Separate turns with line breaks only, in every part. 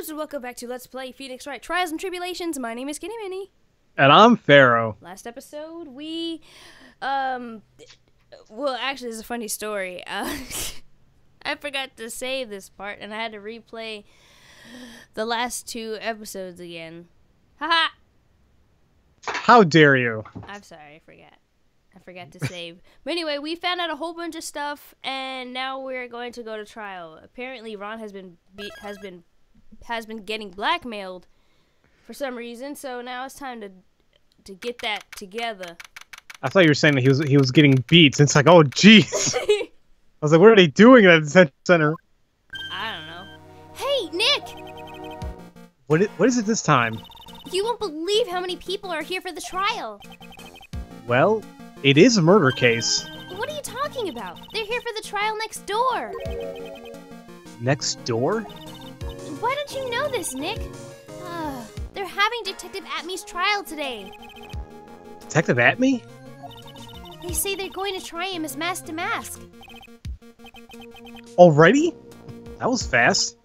dudes, and welcome back to Let's Play Phoenix Wright Trials and Tribulations. My name is SkiniMini.
And I'm Pharaoh.
Last episode, we, well, actually, it's a funny story. I forgot to save this part, and I had to replay the last two episodes again. Haha!
How dare you?
I'm sorry, I forgot to save. But anyway, we found out a whole bunch of stuff, and now we're going to go to trial. Apparently, Ron has been getting blackmailed for some reason, so now it's time to get that together. I
thought you were saying that he was getting beats. It's like, oh jeez. I was like, what are they doing at the detention center?
I don't know. Hey, Nick!
What is it this time?
You won't believe how many people are here for the trial.
Well, it is a murder case.
What are you talking about? They're here for the trial next door.
Next door?
Why don't you know this, Nick? They're having Detective Atme's trial today.
Detective Atme?
They say they're going to try him as mask to mask.
Already? That was fast.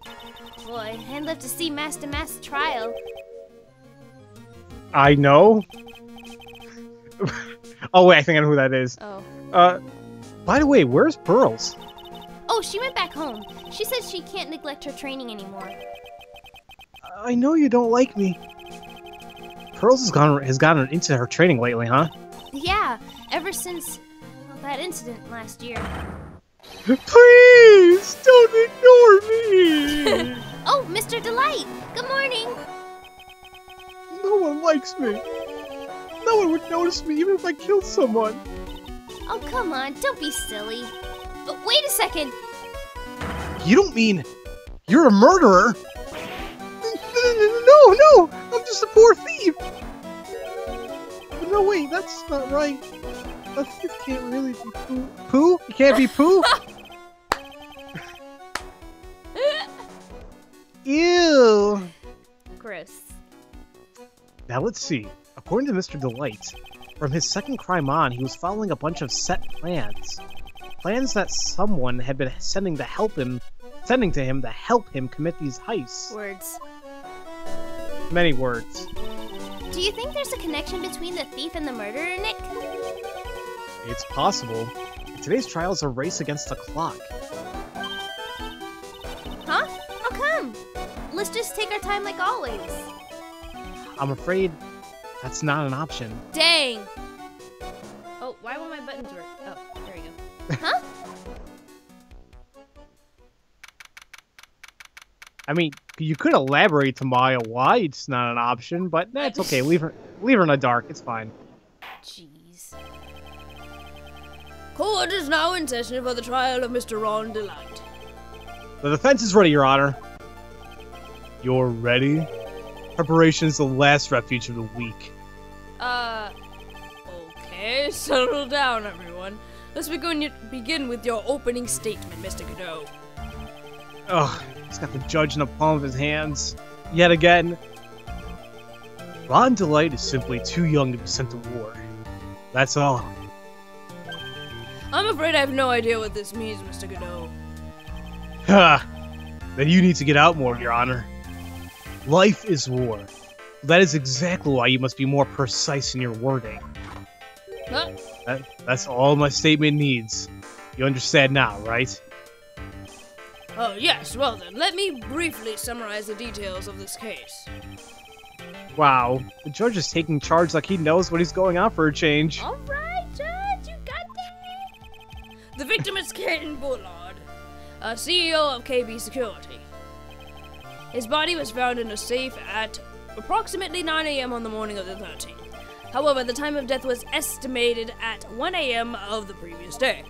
Boy, I'd love to see mask to mask trial.
I know. Oh wait, I think I know who that is.
Oh.
By the way, where's Pearls?
Oh, she went back home. She said she can't neglect her training anymore.
I know you don't like me. Pearls has gotten into her training lately, huh?
Yeah, ever since that incident last year.
Please, don't ignore me!
Oh, Mr. Delight! Good morning!
No one likes me. No one would notice me even if I killed someone.
Oh, come on, don't be silly. But wait a second!
You don't mean you're a murderer? No, I'm just a poor thief. But no, wait, that's not right. A thief can't really be Pooh. Pooh? You can't be Pooh? Ew.
Gross.
Now let's see. According to Mr. Delight, from his second crime on, he was following a bunch of set plans. Plans that someone had been sending to him to help him commit these heists.
Words.
Many words.
Do you think there's a connection between the thief and the murderer, Nick?
It's possible. Today's trial is a race against the clock.
Huh? How come? Let's just take our time like always.
I'm afraid that's not an option.
Dang! Oh, why won't my buttons work? Oh, there we go. Huh?
I mean, you could elaborate to Maya why it's not an option, but that's okay. Leave her in the dark. It's fine.
Jeez. Court is now in session for the trial of Mr. Ron Delight.
The defense is ready, Your Honor. You're ready? Preparation's the last refuge of the week.
Okay, settle down, everyone. Let's begin with your opening statement, Mr. Godot.
Ugh, he's got the judge in the palm of his hands. Yet again. Ron Delight is simply too young to be sent to war. That's all.
I'm afraid I have no idea what this means, Mr. Godot.
Ha! Then you need to get out more, Your Honor. Life is war. That is exactly why you must be more precise in your wording.
Huh?
That's all my statement needs. You understand now, right?
Oh, yes. Well then, let me briefly summarize the details of this case.
Wow. The judge is taking charge like he knows what he's going on for a change.
All right, Judge. You got that. The victim is Ken Bullard, CEO of KB Security. His body was found in a safe at approximately 9 a.m. on the morning of the 13th. However, the time of death was estimated at 1 a.m. of the previous day.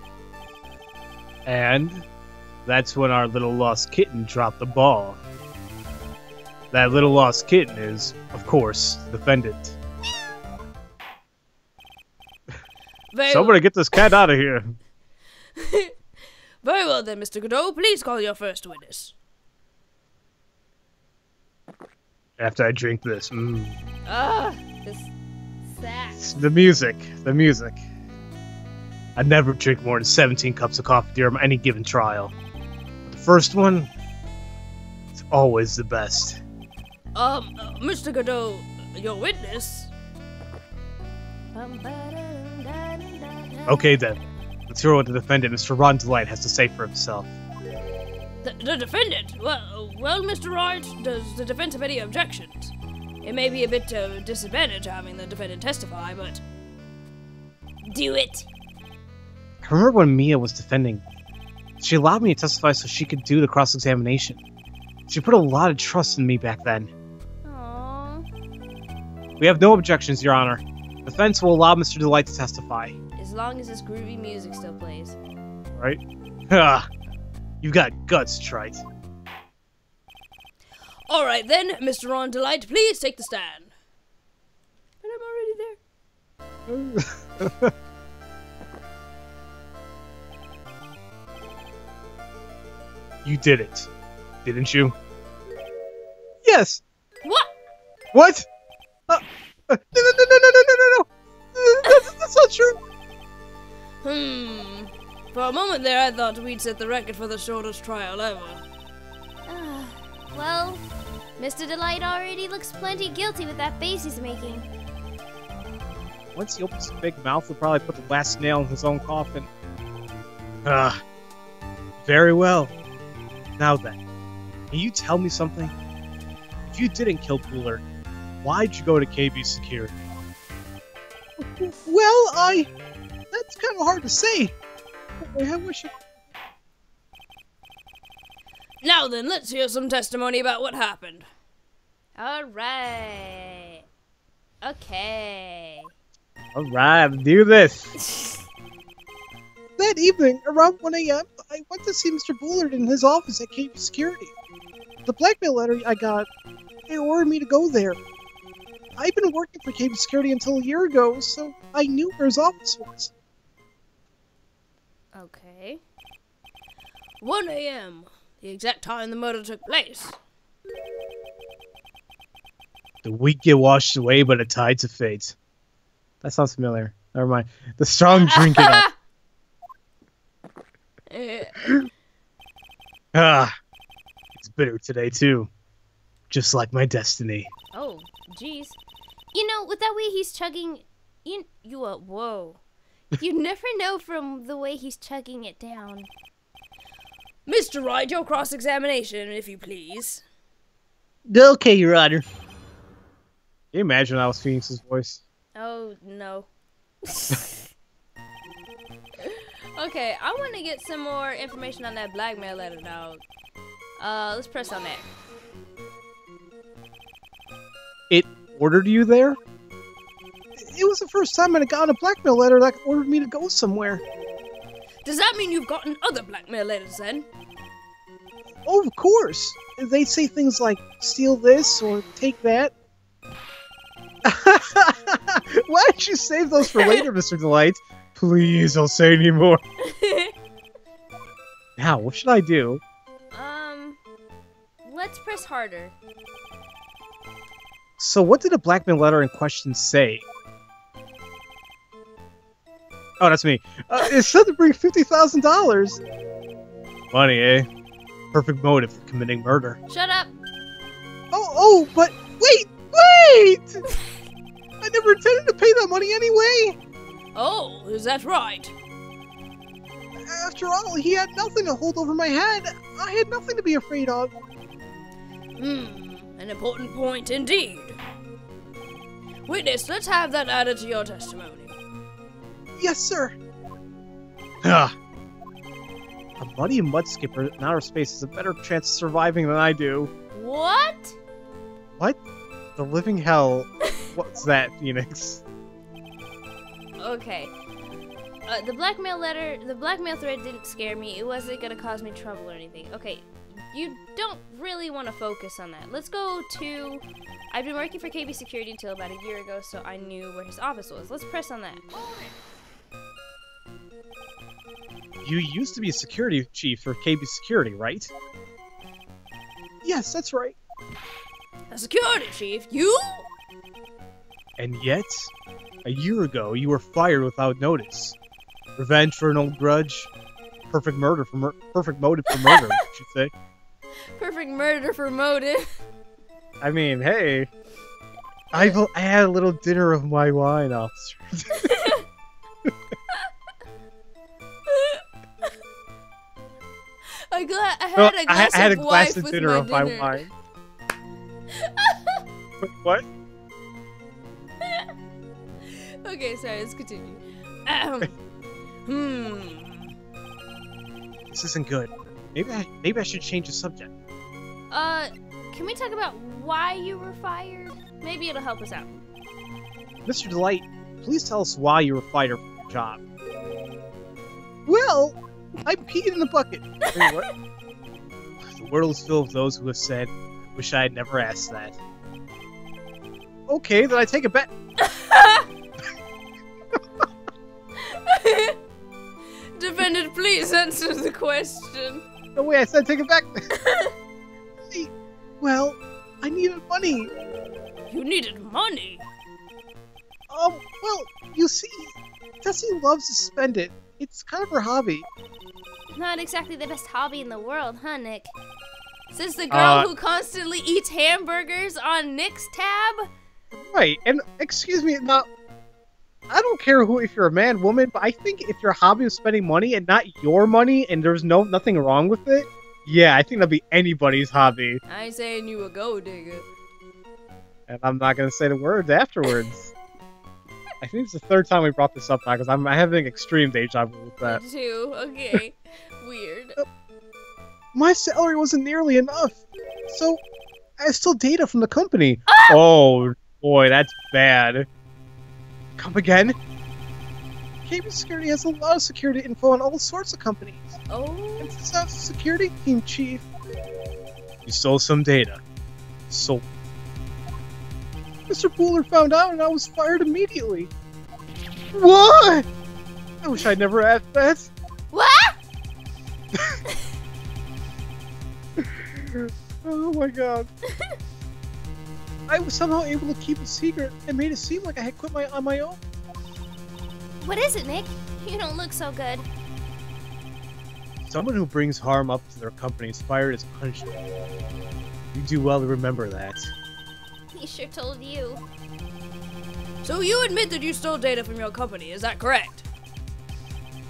And that's when our little lost kitten dropped the ball. That little lost kitten is, of course, the defendant. Somebody get this cat out of here.
Very well then, Mr. Godot. Please call your first witness.
After I drink this.
This sack.
The music. I never drink more than 17 cups of coffee during any given trial. The first one, It's always the best.
Mr. Godot, your witness.
Okay then. Let's hear what the defendant, Mr. Ron Delight, has to say for himself.
The defendant? Well, Mr. Wright, does the defense have any objections? It may be a bit of a disadvantage having the defendant testify, but... Do it!
I remember when Mia was defending me. She allowed me to testify so she could do the cross-examination. She put a lot of trust in me back then.
Aww.
We have no objections, Your Honor. The defense will allow Mr. Delight to testify.
As long as this groovy music still plays.
Right? Ha! You've got guts, Trite.
Alright then, Mr. Ron Delight, please take the stand. But I'm already there.
You did it, didn't you? Yes!
What?
What? No! That's not true!
For a moment there, I thought we'd set the record for the shortest trial ever.
Well, Mr. Delight already looks plenty guilty with that face he's making.
Once he opens his big mouth, he'll probably put the last nail in his own coffin. Very well. Now then, can you tell me something? If you didn't kill Bullard, why'd you go to KB Security? Well, that's kind of hard to say. I wish I...
Now then, let's hear some testimony about what happened.
Alright. Okay.
Alright, do this. That evening, around 1 a.m., I went to see Mr. Bullard in his office at KB Security. The blackmail letter I got, they ordered me to go there. I've been working for KB Security until a year ago, so I knew where his office was.
Okay. 1 a.m., the exact time the murder took place.
The weak get washed away by the tides of fate. That sounds familiar. Never mind. The strong drink it up. It's bitter today too. Just like my destiny.
Oh, jeez. You know, with that way he's chugging... whoa. You never know from the way he's chugging it down.
Mr. Wright, your cross-examination, if you please.
Okay, Your Honor. Can you imagine that was Phoenix's voice?
Oh, no. Okay, I want to get some more information on that blackmail letter, dog. Let's press on that.
It ordered you there? It was the first time I'd gotten a blackmail letter that ordered me to go somewhere.
Does that mean you've gotten other blackmail letters then?
Oh, of course. They say things like, steal this or take that. Why don't you save those for later, Mr. Delight? Please, don't say any more. Now, what should I do?
Let's press harder.
So what did the blackmail letter in question say? Oh, that's me. It said to bring $50,000. Money, eh? Perfect motive for committing murder.
Shut up.
Oh, but wait! I never intended to pay that money anyway!
Oh, is that right?
After all, he had nothing to hold over my head. I had nothing to be afraid of.
An important point indeed. Witness, let's have that added to your testimony.
Yes, sir. A buddy and mud skipper in outer space has a better chance of surviving than I do.
What?
What? The living hell. What's that, Phoenix?
Okay. The blackmail thread didn't scare me. It wasn't gonna cause me trouble or anything. Okay, you don't really want to focus on that. Let's go to... I've been working for KB Security until about a year ago, so I knew where his office was. Let's press on that.
You used to be a security chief for KB Security, right? Yes, that's right.
A security chief? You?
And yet, a year ago, you were fired without notice. Revenge for an old grudge. Perfect motive for murder, I should say.
Perfect offering murder for motive.
I mean, hey. I had a little dinner of my wine, officer.
I had a glass of
dinner of my wine. Wait, what?
Okay, sorry, let's continue.
This isn't good. Maybe I should change the subject.
Can we talk about why you were fired? Maybe it'll help us out.
Mr. Delight, please tell us why you were fired from your job. Well, I peed in the bucket. Wait, what? The world is filled with those who have said, wish I had never asked that. Okay, then I take it back.
Defendant, please answer the question.
No way, I said take it back. Well, I needed money.
You needed money?
Well, you see, Tessie loves to spend it. It's kind of her hobby.
Not exactly the best hobby in the world, huh, Nick? Since the girl who constantly eats hamburgers on Nick's tab?
Right, and excuse me, now, I don't care if you're a man, woman, but I think if your hobby is spending money and not your money, and there's nothing wrong with it, yeah, I think that'd be anybody's hobby.
I ain't saying you a gold digger.
And I'm not gonna say the words afterwards. I think it's the third time we brought this up now, because I'm having extreme deja vu with that.
Me too, okay. Weird.
My salary wasn't nearly enough, so I stole data from the company. Ah! Oh, boy, that's bad. Come again? KB Security has a lot of security info on all sorts of companies.
Oh.
And since I was the security team chief, you stole some data. So, Mr. Bueller found out and I was fired immediately. What? I wish I'd never asked that.
What?
Oh my god. I was somehow able to keep a secret and made it seem like I had quit on my own.
What is it, Nick? You don't look so good.
Someone who brings harm up to their company is fired as punishment. You do well to remember that.
He sure told you.
So you admit that you stole data from your company, is that correct?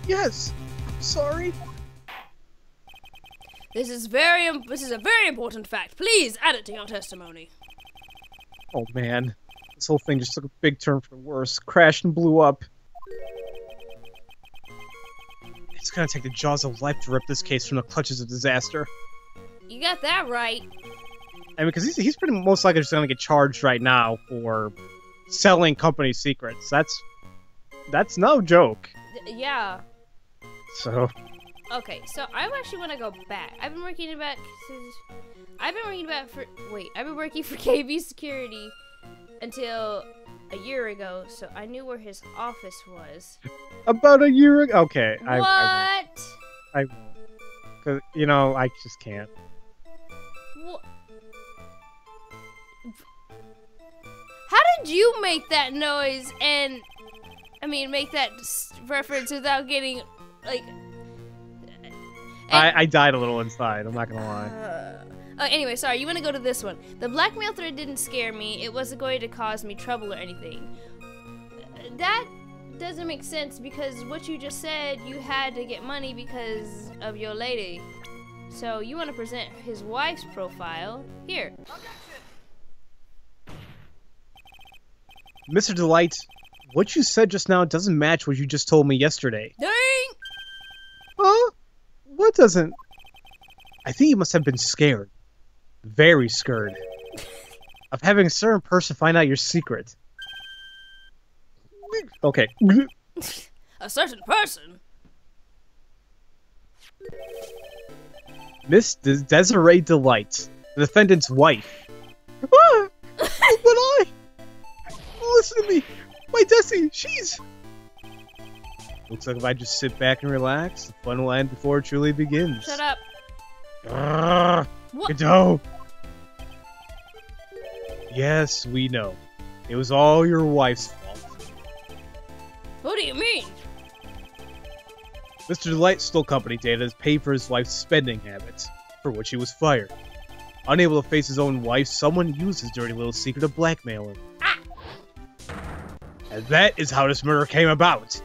Yes. Sorry.
This is a very important fact. Please add it to your testimony.
Oh man, this whole thing just took a big turn for the worse. Crashed and blew up. It's gonna take the jaws of life to rip this case from the clutches of disaster.
You got that right.
I mean, because he's pretty most likely just gonna get charged right now for selling company secrets. That's no joke.
Yeah.
So.
Okay, so I actually want to go back. I've been working for KB Security until a year ago, so I knew where his office was.
About a year ago? Okay.
What?
I won't. Because, you know, I just can't.
What? How did you make that noise and, I mean, make that reference without getting, like...
I died a little inside, I'm not gonna lie.
Anyway, sorry, you want to go to this one. The blackmail threat didn't scare me. It wasn't going to cause me trouble or anything. That doesn't make sense because what you just said, you had to get money because of your lady. So you want to present his wife's profile. Here.
Mr. Delight, what you said just now doesn't match what you just told me yesterday.
Dang!
Huh? What doesn't? I think you must have been scared. Very scared. Of having a certain person find out your secret. Okay.
A certain person?
Miss Desiree Delight, the defendant's wife. Ah! But I... Listen to me! My Desi, she's... Looks like if I just sit back and relax, the fun will end before it truly begins.
Shut up.
What?
Godot! Yes, we know. It was all your wife's fault.
What do you mean?
Mr. Delight stole company data to pay for his wife's spending habits, for which he was fired. Unable to face his own wife, someone used his dirty little secret to blackmail him.
Ah!
And that is how this murder came about.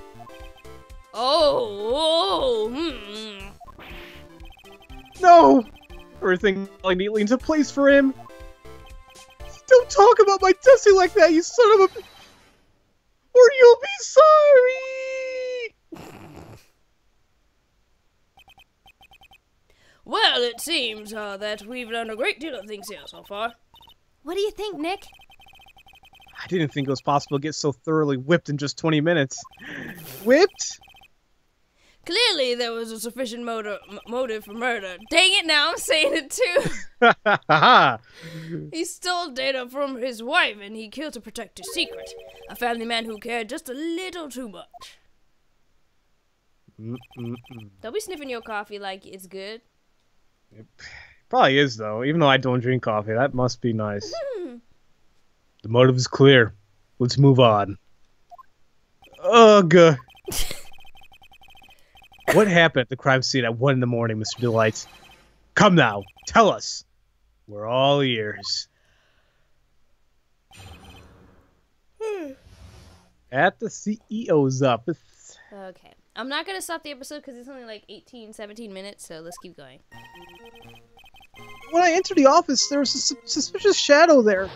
No! Everything fell neatly into place for him. Don't talk about my Tessie like that, you son of a... Or you'll be sorry!
Well, it seems that we've done a great deal of things here so far.
What do you think, Nick?
I didn't think it was possible to get so thoroughly whipped in just 20 minutes. Whipped?
Clearly, there was a sufficient motive for murder. Dang it, now I'm saying it too. He stole data from his wife and he killed to protect his secret. A family man who cared just a little too much.
Don't be sniffing your coffee like it's good.
It probably is, though. Even though I don't drink coffee, that must be nice. The motive is clear. Let's move on. Ugh. What happened at the crime scene at 1 in the morning, Mr. Delight? Come now, tell us. We're all ears. At the CEO's office.
Okay. I'm not going to stop the episode because it's only like 18, 17 minutes, so let's keep going.
When I entered the office, there was a suspicious shadow there.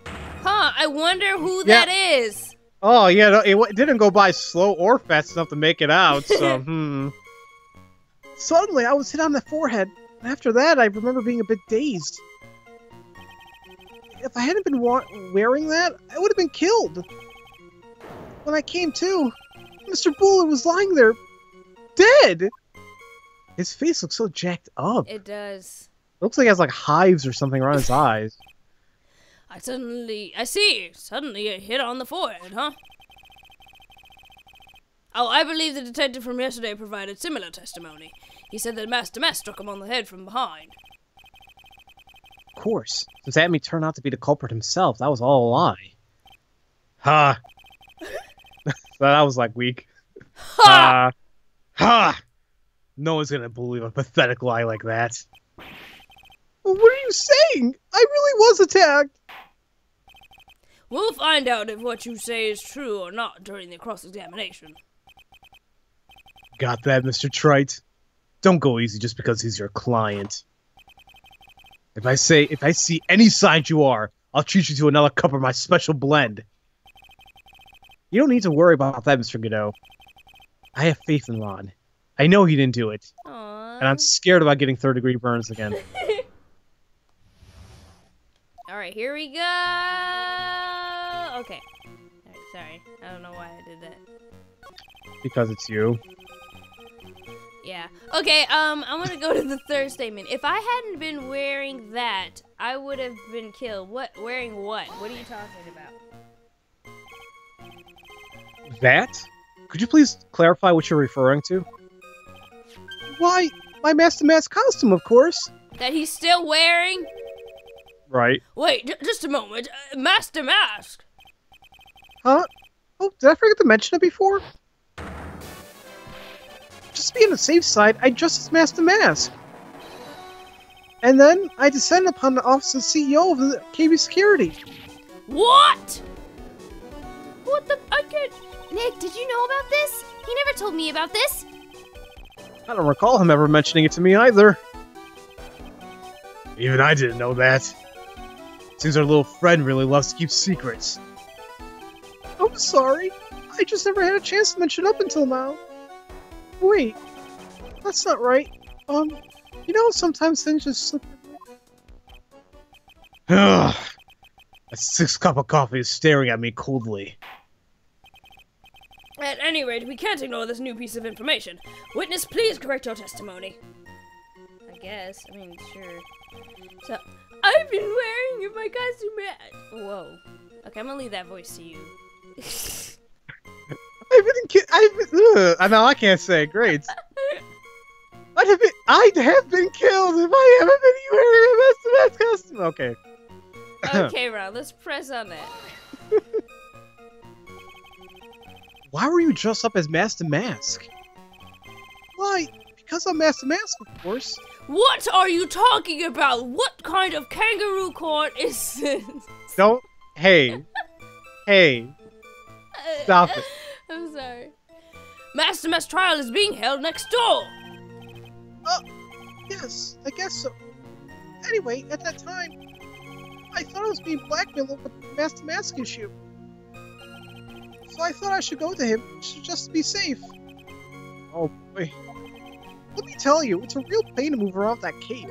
Huh, I wonder who that is.
Oh, yeah, no, it didn't go by slow or fast enough to make it out, so, Suddenly, I was hit on the forehead, and after that, I remember being a bit dazed. If I hadn't been wearing that, I would have been killed. When I came to, Mr. Bullard was lying there, dead! His face looks so jacked up.
It does.
Looks like he has, like, hives or something around his eyes.
I see. Suddenly a hit on the forehead, huh? Oh, I believe the detective from yesterday provided similar testimony. He said that Master Mass struck him on the head from behind.
Of course. Since Amy turned out to be the culprit himself, that was all a lie. Ha! That was, like, weak.
Ha!
Ha! No one's gonna believe a pathetic lie like that. Well, what are you saying? I really was attacked!
We'll find out if what you say is true or not during the cross-examination.
Got that, Mr. Trite? Don't go easy just because he's your client. If I see any signs you are, I'll treat you to another cup of my special blend. You don't need to worry about that, Mr. Godot. I have faith in Ron. I know he didn't do it.
Aww.
And I'm scared about getting third-degree burns again.
Alright, here we go! Okay. Alright, sorry. I don't know why I did that.
Because it's you.
Yeah. Okay, I'm gonna go to the third statement. If I hadn't been wearing that, I would have been killed. What? Wearing what? What are you talking about?
That? Could you please clarify what you're referring to? Why, my Master Mask costume, of course.
That he's still wearing?
Right.
Wait, just a moment. Master Mask!
Huh? Oh, did I forget to mention it before? Just to be on the safe side, I dressed as Master Mask. And then, I descended upon the office of the CEO of the KB Security.
What?
What the? I can't... Nick, did you know about this? He never told me about this.
I don't recall him ever mentioning it to me either. Even I didn't know that. Seems our little friend really loves to keep secrets. I'm sorry. I just never had a chance to mention it up until now. Wait. That's not right. You know, sometimes things just slip. Ugh. A 6 cup of coffee is staring at me coldly.
At any rate, we can't ignore this new piece of information. Witness, please correct your testimony.
I guess. I mean, sure.
So, I've been wearing my costume.
Whoa. Okay, I'm gonna leave that voice to you.
No, I can't say it. Great. I'd have been killed if I haven't been wearing a Master Mask costume. Okay.
Okay, Ron, let's press on that.
Why were you dressed up as Master Mask? Why? Because I'm Master Mask, of course.
What are you talking about? What kind of kangaroo court is this?
Don't. Hey. Hey. Stop it.
I'm sorry. Master Mess trial is being held next door.
Yes, I guess so. Anyway, at that time, I thought I was being blackmailed over the Master Mask issue. So I thought I should go to him just to be safe.
Oh boy.
Let me tell you, it's a real pain to move around that cape.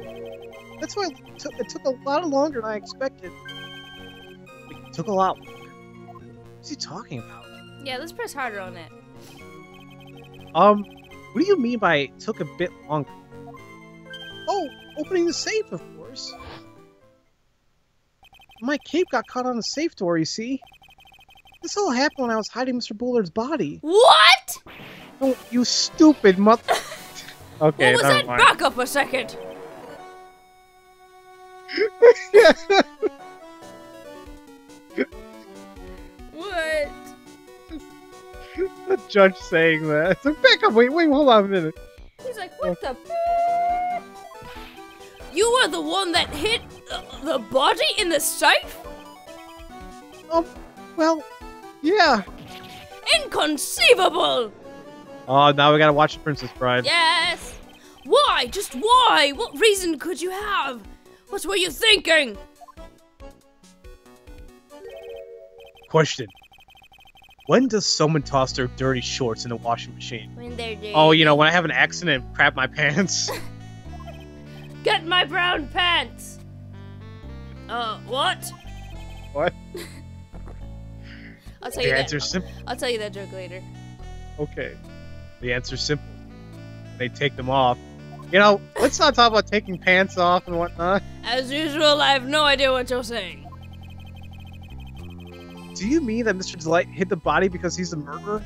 That's why it took a lot longer than I expected.
It took a lot longer. What's he talking about?
Yeah, let's press harder on that.
What do you mean by it took a bit longer?
Oh, opening the safe, of course. My cape got caught on the safe door, you see. This all happened when I was hiding Mr. Bullard's body.
What?
Oh, you stupid mother... Okay,
what was
never
that?
mind.
Back up a second. What?
The judge saying that. It's like, back up, wait, hold on a minute.
He's like, what the? You were the one that hit the body in the safe?
Well, yeah.
Inconceivable!
Oh, now we gotta watch The Princess Bride.
Yes! Why? Just why? What reason could you have? What were you thinking?
Question. When does someone toss their dirty shorts in the washing machine?
When they're dirty.
Oh, you know, when I have an accident and crap my pants.
Get my brown pants! What?
What?
I'll tell
The
you that.
answer's simple.
I'll tell you that joke later.
Okay. The answer's simple. They take them off. You know, let's not talk about taking pants off and whatnot.
As usual, I have no idea what you're saying.
Do you mean that Mr. Delight hid the body because he's a murderer?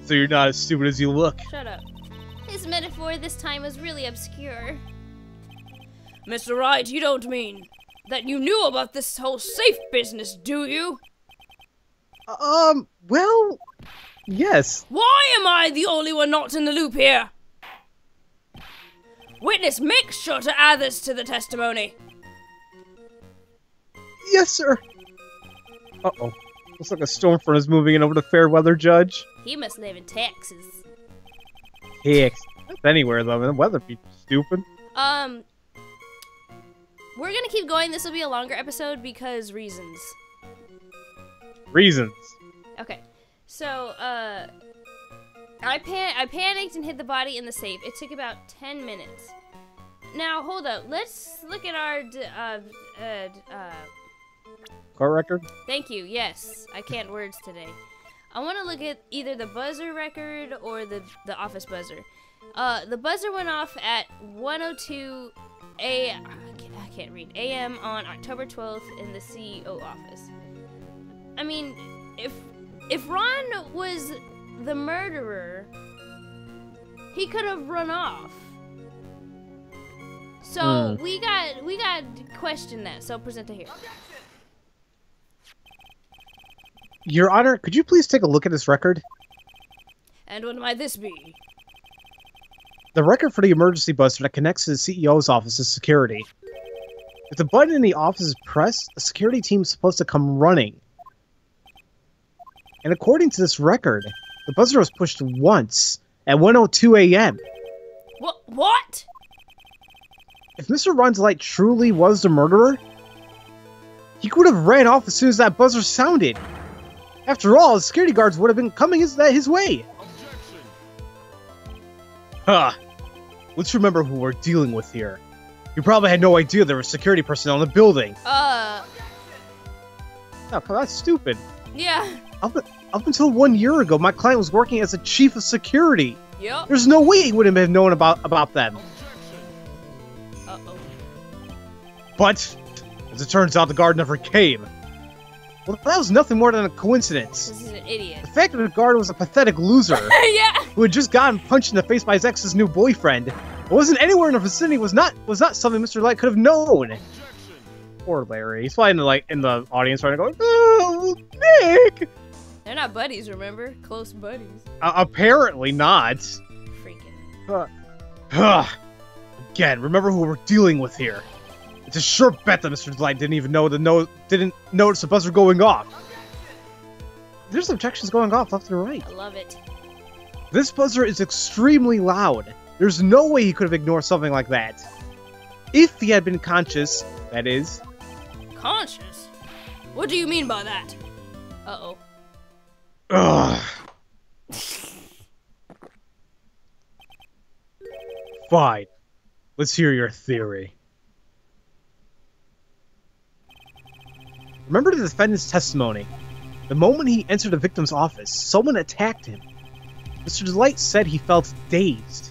So you're not as stupid as you look.
Shut up.
His metaphor this time was really obscure.
Mr. Wright, you don't mean that you knew about this whole safe business, do you?
Well, yes.
Why am I the only one not in the loop here? Witness, make sure to add this to the testimony.
Yes, sir.
Uh-oh. Looks like a storm front is moving in over the fair weather judge.
He must live in Texas.
Heck. That's anywhere, though. The weather be stupid.
We're gonna keep going. This will be a longer episode because reasons.
Reasons.
Okay, so I panicked and hid the body in the safe. It took about 10 minutes. Now hold up. Let's look at our
Court record?
Thank you. Yes, I can't words today. I want to look at either the buzzer record or the office buzzer. The buzzer went off at 1:02 a.m. I can't read. A.m. on October 12th in the CEO office. I mean, if Ron was the murderer, he could have run off. So we got to question that. So present it here.
Your Honor, could you please take a look at this record?
And what might this be?
The record for the emergency buzzer that connects to the CEO's office is security. If the button in the office is pressed, a security team is supposed to come running. And according to this record, the buzzer was pushed once at 1:02 a.m.
What?
If Mr. Ron Delight truly was the murderer, he could have ran off as soon as that buzzer sounded. After all, the security guards would have been coming his way. Huh. Let's remember who we're dealing with here. You probably had no idea there were security personnel in the building. Oh, that's stupid.
Yeah.
Up until 1 year ago, my client was working as a chief of security.
Yep.
There's no way he wouldn't have known about them.
Uh-oh.
But, as it turns out, the guard never came. Well, that was nothing more than a coincidence.
This is an idiot.
The fact that the guard was a pathetic loser
Yeah.
who had just gotten punched in the face by his ex's new boyfriend, but wasn't anywhere in the vicinity was not something Mr. Light could have known. Poor Larry. He's probably in the audience trying to go, "Oh, Nick!"
They're not buddies, remember? Close buddies.
Apparently not.
Freaking.
Again, remember who we're dealing with here. It's a sure bet that Mr. Delight didn't notice the buzzer going off. There's objections going off left and right.
I love it.
This buzzer is extremely loud. There's no way he could have ignored something like that. If he had been conscious, that is.
Conscious? What do you mean by that?
Uh-oh.
Ugh. Fine. Let's hear your theory. Remember the defendant's testimony. The moment he entered the victim's office, someone attacked him. Mr. Delight said he felt dazed.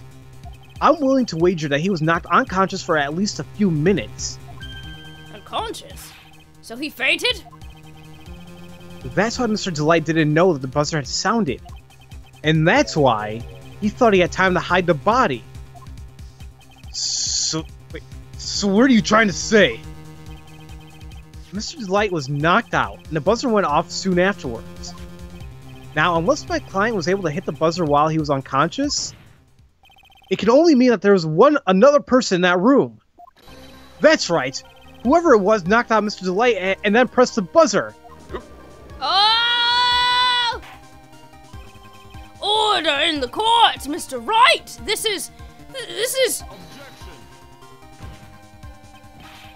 I'm willing to wager that he was knocked unconscious for at least a few minutes.
Unconscious? So he fainted?
That's why Mr. Delight didn't know that the buzzer had sounded. And that's why he thought he had time to hide the body. So what are you trying to say? Mr. Delight was knocked out, and the buzzer went off soon afterwards. Now, unless my client was able to hit the buzzer while he was unconscious, it can only mean that there was another person in that room. That's right. Whoever it was knocked out Mr. Delight and then pressed the buzzer.
Oh! Order in the court, Mr. Wright! This is...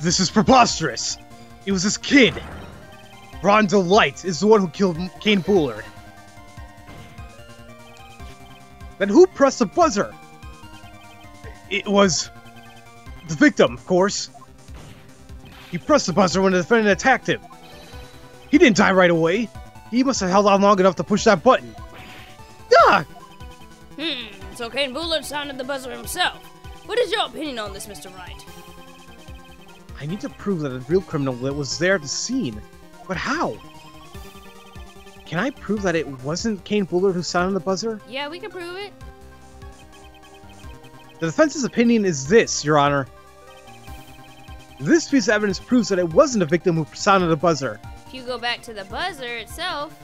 This is preposterous. It was this kid. Ron Delight is the one who killed Kane Bullard. Then who pressed the buzzer? It was the victim, of course. He pressed the buzzer when the defendant attacked him. He didn't die right away. He must have held on long enough to push that button. Ah!
So Kane Bullard sounded the buzzer himself. What is your opinion on this, Mr. Wright?
I need to prove that the real criminal was there at the scene. But how? Can I prove that it wasn't Kane Bullard who sounded the buzzer?
Yeah, we can prove it.
The defense's opinion is this, Your Honor. This piece of evidence proves that it wasn't the victim who sounded the buzzer.
If you go back to the buzzer itself,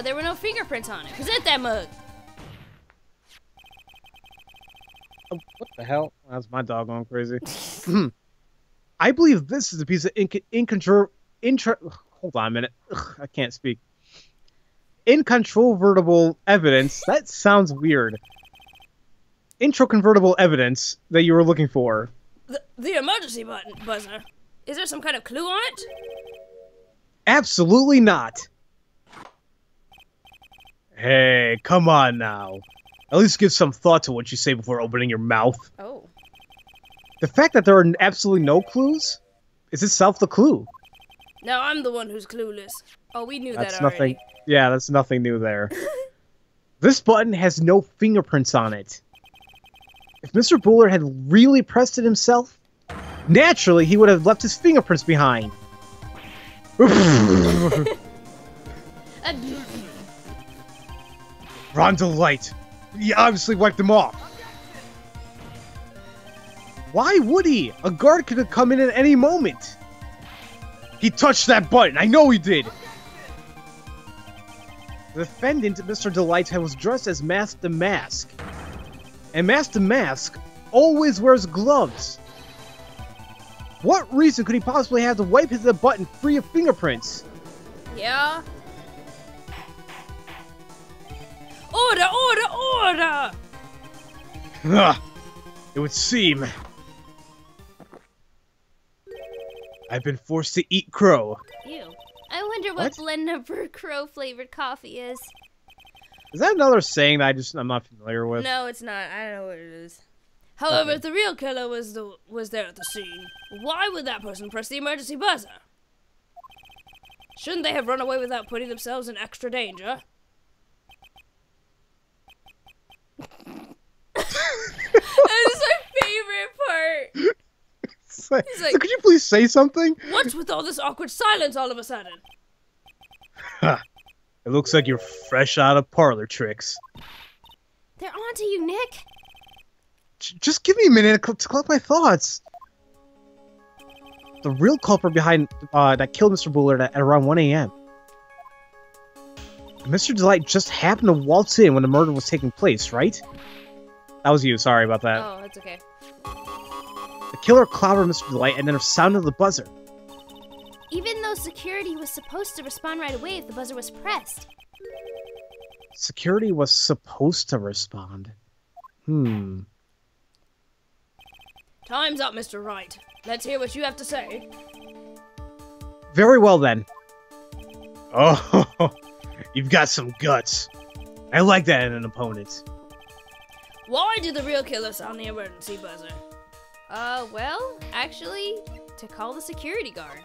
there were no fingerprints on it.
Present that mug.
Oh, what the hell? That's my dog going crazy. I believe this is a piece of hold on a minute. Ugh, I can't speak. Incontrovertible evidence. That sounds weird. Introconvertible evidence that you were looking for.
The emergency button buzzer. Is there some kind of clue on it?
Absolutely not. Hey, come on now. At least give some thought to what you say before opening your mouth.
Oh.
The fact that there are absolutely no clues is itself the clue.
Now I'm the one who's clueless. Oh, we knew
That's
that already.
nothing. Yeah, that's nothing new there. This button has no fingerprints on it. If Mr. Bullard had really pressed it himself, naturally he would have left his fingerprints behind. Ron Delight. He obviously wiped them off. Why would he? A guard could have come in at any moment. He touched that button. I know he did. The defendant, Mr. Delight, was dressed as Mask the Mask. And Mask the Mask always wears gloves. What reason could he possibly have to wipe the button free of fingerprints?
Yeah? Order, order, order!
It would seem I've been forced to eat crow.
Ew. I wonder what blend number crow flavored coffee is.
Is that another saying that I'm not familiar with?
No, it's not. I don't know what it is. However, if the real killer was there at the scene, why would that person press the emergency buzzer? Shouldn't they have run away without putting themselves in extra danger? That's my favorite part.
He's like, so could you please say something?
What's with all this awkward silence all of a sudden?
It looks like you're fresh out of parlor tricks.
They're on to you, Nick.
Just give me a minute to collect my thoughts. The real culprit behind that killed Mr. Bullard at around 1 a.m. Mr. Delight just happened to waltz in when the murder was taking place, right? That was you. Sorry about that.
Oh, that's okay.
The killer clobbered Mr. Delight and then sounded the buzzer.
Even though security was supposed to respond right away if the buzzer was pressed.
Security was supposed to respond.
Time's up, Mr. Wright. Let's hear what you have to say.
Very well, then. Oh, you've got some guts. I like that in an opponent.
Why did the real killer sound the emergency buzzer?
Well, actually, to call the security guard.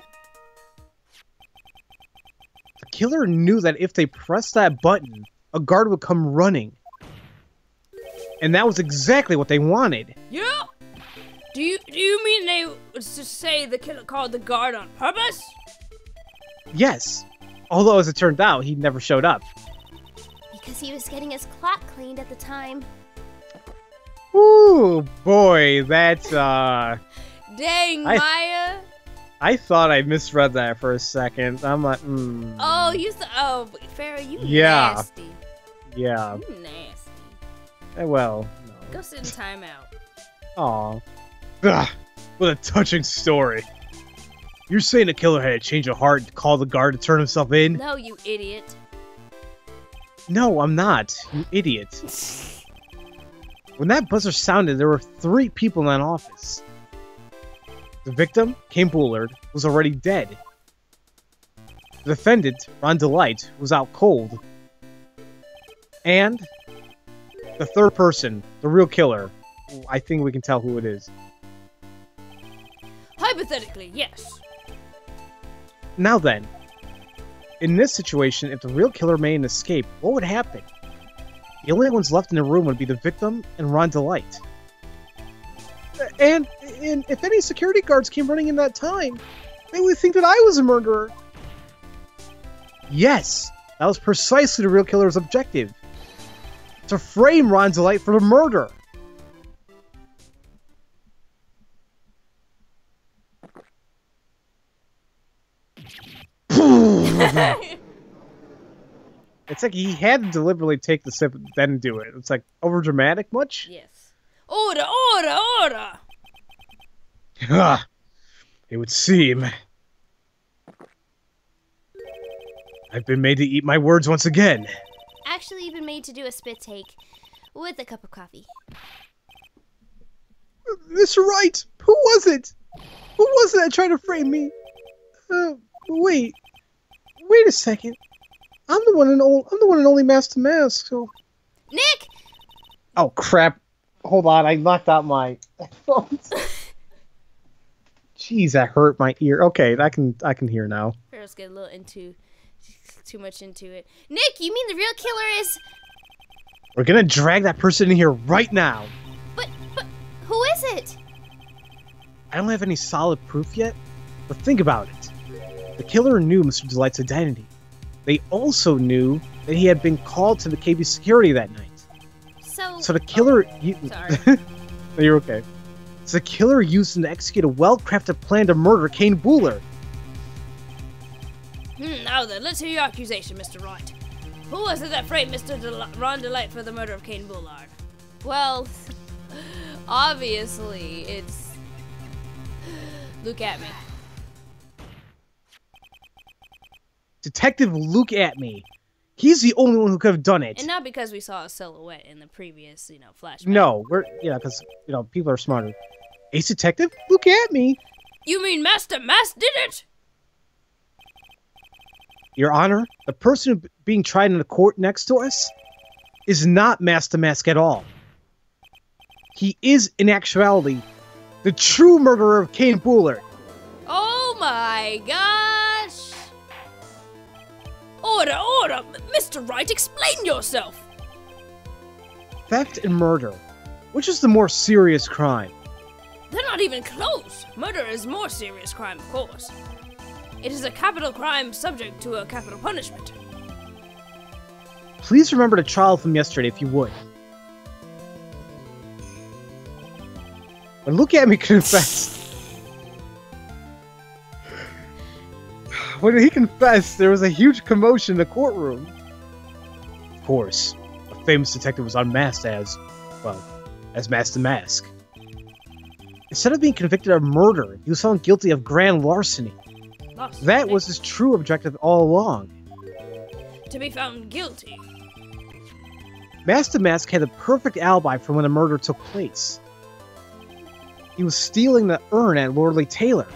The killer knew that if they pressed that button, a guard would come running. And that was exactly what they wanted.
Yeah? Do you mean they was to say the killer called the guard on purpose?
Yes. Although, as it turned out, he never showed up.
Because he was getting his clock cleaned at the time.
Ooh, boy, that's,
Dang, Maya.
I thought I misread that for a second. I'm like,
Oh, oh, Farrah, you
Yeah.
nasty.
Yeah.
You nasty.
Well, no.
Go sit in timeout.
Aw. Ugh, what a touching story. You're saying the killer had a change of heart and called the guard to turn himself in?
No, you idiot.
No, I'm not. You idiot. When that buzzer sounded, there were 3 people in that office. The victim, Kane Bullard, was already dead. The defendant, Ron Delight, was out cold. And the third person, the real killer, I think we can tell who it is.
Hypothetically, yes.
Now then, in this situation, if the real killer made an escape, what would happen? The only ones left in the room would be the victim and Ron Delight. And if any security guards came running in that time, they would think that I was a murderer. Yes, that was precisely the real killer's objective. To frame Ron Delight for the murder. It's like he had to deliberately take the sip and then do it. It's like overdramatic much?
Yes.
Order, order, order!
Ah, it would seem. I've been made to eat my words once again.
Actually, you've been made to do a spit take with a cup of coffee.
Mr. Wright, who was it? Who was it that tried to frame me? Wait a second. I'm the one and only Master Mask. So.
Nick!
Oh crap! Hold on, I knocked out my headphones. Jeez, that hurt my ear. Okay, I can hear now.
Farrah's getting a little too much into it. Nick, you mean the real killer is?
We're gonna drag that person in here right now.
But who is it?
I don't have any solid proof yet, but think about it. The killer knew Mr. Delight's identity. They also knew that he had been called to the KB security that night. So the killer...
Sorry.
No, you're okay. So the killer used him to execute a well-crafted plan to murder Kane Bullard.
Now then, let's hear your accusation, Mr. Wright. Who was it that framed Mr. Ron Delight for the murder of Kane Bullard?
Well, obviously, it's... Look at me.
Detective Look at me. He's the only one who could have done it.
And not because we saw a silhouette in the previous, flashback.
No, because, people are smarter. Ace Detective, look at me.
You mean Master Mask did it?
Your Honor, the person being tried in the court next to us is not Master Mask at all. He is, in actuality, the true murderer of Kane Bullard.
Oh my gosh!
Order, order! Mr. Wright, explain yourself!
Theft and murder. Which is the more serious crime?
They're not even close. Murder is more serious crime, of course. It is a capital crime subject to a capital punishment.
Please remember the trial from yesterday, if you would. But look at me confess. When he confessed, there was a huge commotion in the courtroom. Of course, a famous detective was unmasked as, well, as Master Mask. Instead of being convicted of murder, he was found guilty of grand larceny. That was his true objective all along.
To be found guilty.
Master Mask had the perfect alibi for when the murder took place. He was stealing the urn at Lordly Taylor.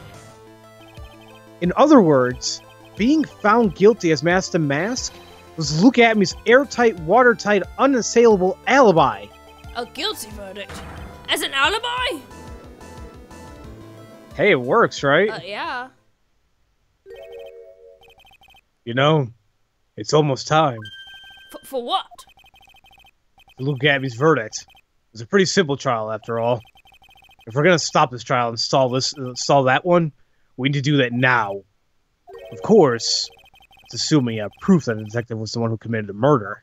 In other words, being found guilty as Master Mask was Luke Atmy's airtight, watertight, unassailable alibi.
A guilty verdict? As an alibi?
Hey, it works, right?
Yeah.
You know, it's almost time.
For what?
Luke Atmy's verdict. It was a pretty simple trial, after all. If we're gonna stop this trial and stall that one, we need to do that now. Of course, it's assuming proof that the detective was the one who committed the murder.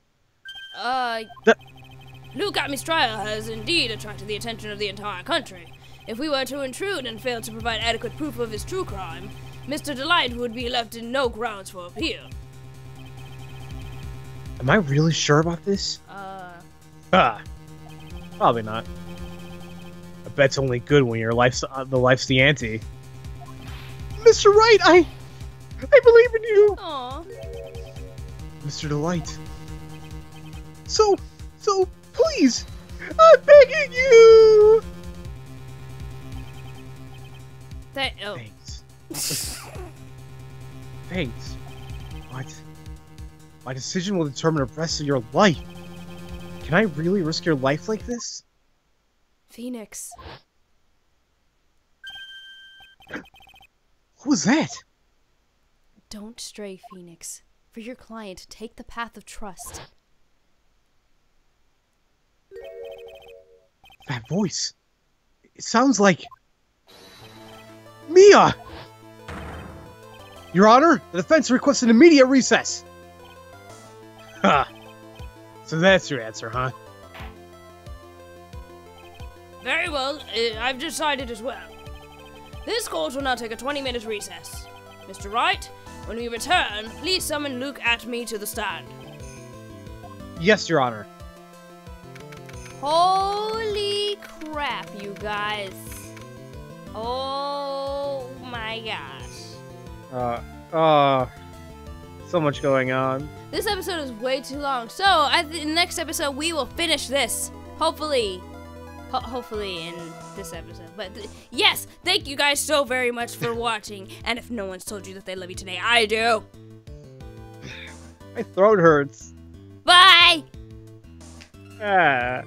Luke Atmy's trial has indeed attracted the attention of the entire country. If we were to intrude and fail to provide adequate proof of his true crime, Mr. Delight would be left in no grounds for appeal.
Am I really sure about this? Probably not. A bet's only good when your life's the ante. Mr. Wright, I believe in you.
Aww.
Mr. Delight. So please, I'm begging you. Thanks. Thanks. What? My decision will determine the rest of your life. Can I really risk your life like this?
Phoenix.
What was that?
Don't stray, Phoenix. For your client, take the path of trust.
That voice. It sounds like... Mia! Your Honor, the defense requests an immediate recess. Ha! So that's your answer, huh?
Very well, I've decided as well. This court will now take a 20-minute recess. Mr. Wright, when we return, please summon Luke Atmy to the stand.
Yes, Your Honor.
Holy crap, you guys. Oh my gosh.
So much going on.
This episode is way too long. So, in the next episode, we will finish this. Hopefully. Hopefully in this episode. But yes, thank you guys so very much for watching. And if no one's told you that they love you today, I do.
My throat hurts.
Bye!
Ah.